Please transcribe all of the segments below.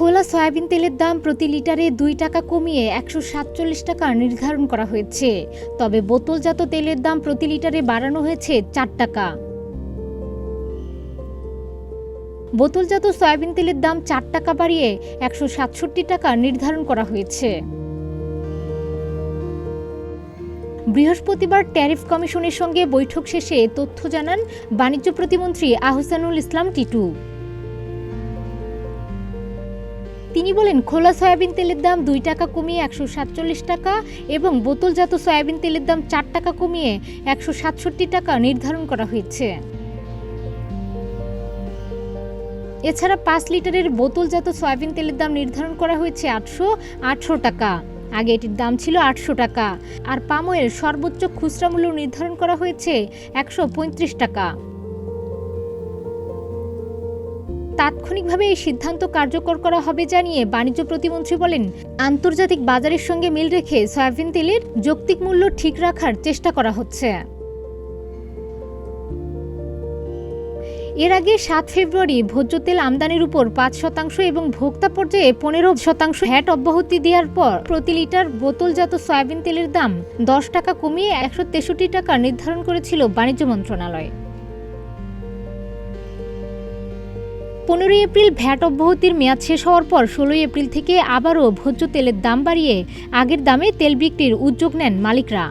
খোলা সয়াবিন তেলের দাম প্রতি লিটারে ২ টাকা কমিয়ে ১৪৭ টাকা নির্ধারণ করা হয়েছে। তবে বোতলজাত তেলের দাম প্রতি লিটারে বাড়ানো হয়েছে ৪ টাকা। বোতলজাত সয়াবিন তেলের দাম ৪ টাকা বাড়িয়ে ১৬৭ টাকা নির্ধারণ করা হয়েছে। বৃহস্পতিবার ট্যারিফ কমিশনের সঙ্গে বৈঠক শেষে তথ্য জানান বাণিজ্য প্রতিমন্ত্রী আহসানুল ইসলাম টিটু। তিনি বলেন, খোলা সয়াবিন তেলের দাম ২ টাকা কমিয়ে ১৪৭ টাকা এবং বোতলজাত সয়াবিন তেলের দাম ৪ টাকা কমিয়ে ১৬৭ টাকা নির্ধারণ করা হয়েছে। এছাড়া ৫ লিটারের বোতলজাত সয়াবিন তেলের দাম নির্ধারণ করা হয়েছে ৮১৮ টাকা। আগে এটির দাম ছিল ৮০০ টাকা। আর পাম অয়েল সর্বোচ্চ খুচরা মূল্য নির্ধারণ করা হয়েছে ১৩৫ টাকা। তাৎক্ষণিকভাবে এই সিদ্ধান্ত কার্যকর করা হবে জানিয়ে বাণিজ্য প্রতিমন্ত্রী বলেন, আন্তর্জাতিক বাজারের সঙ্গে মিল রেখে সয়াবিন তেলের যৌক্তিক মূল্য ঠিক রাখার চেষ্টা করা হচ্ছে। এর আগে ৭ ফেব্রুয়ারি ভোজ্য তেল আমদানির উপর ৫% এবং ভোক্তা পর্যায়ে ১৫% ভ্যাট অব্যাহতি দেওয়ার পর প্রতি লিটার বোতলজাত সয়াবিন তেলের দাম ১০ টাকা কমিয়ে ১৬৩ টাকা নির্ধারণ করেছিল বাণিজ্য মন্ত্রণালয়। ১৫ এপ্রিল ভ্যাট অব্যাহতির মেয়াদ শেষ হওয়ার পর ১৬ এপ্রিল থেকে আবারও ভোজ্য তেলের দাম বাড়িয়ে আগের দামে তেল বিক্রির উদ্যোগ নেন মালিকরা।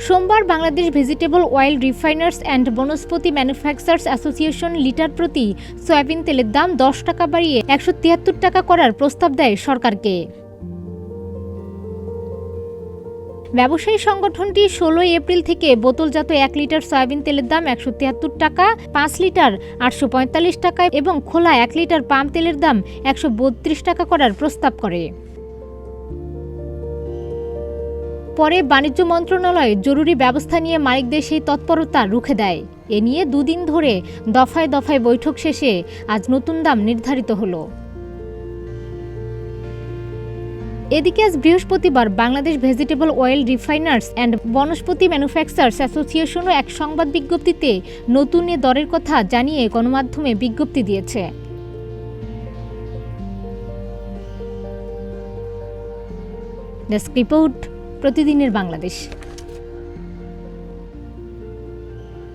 সোমবার Bangladesh vegetable oil refiners and Vanaspati manufacturers association litre প্রতি সয়াবিন তেলের দাম ১০ টাকা বাড়িয়ে ১৭৩ টাকা করার প্রস্তাব দেয় সরকারকে। ব্যবসায়ী সংগঠনটি ১৬ এপ্রিল থেকে বোতলজাত ১ লিটার সয়াবিন তেলের দাম ১৭৩ টাকা, ৫ লিটার ৮৪৫ টাকা এবং খোলা ১ লিটার পাম তেলের দাম ১৩২ টাকা করার প্রস্তাব করে। পরে বাণিজ্য মন্ত্রণালয় জরুরি ব্যবস্থা নিয়ে মালিকদের সেই তৎপরতা রুখে দেয়। এ নিয়ে দুদিন ধরে দফায় দফায় বৈঠক শেষে আজ নতুন দাম নির্ধারিত হলো। এদিকে আজ বৃহস্পতিবার Bangladesh vegetable oil refiners and Vanaspati manufacturers অ্যাসোসিয়েশনও এক সংবাদ বিজ্ঞপ্তিতে নতুন এ দরের কথা জানিয়ে গণমাধ্যমে বিজ্ঞপ্তি দিয়েছে। ডেস্ক রিপোর্ট, প্রতিদিনের বাংলাদেশ।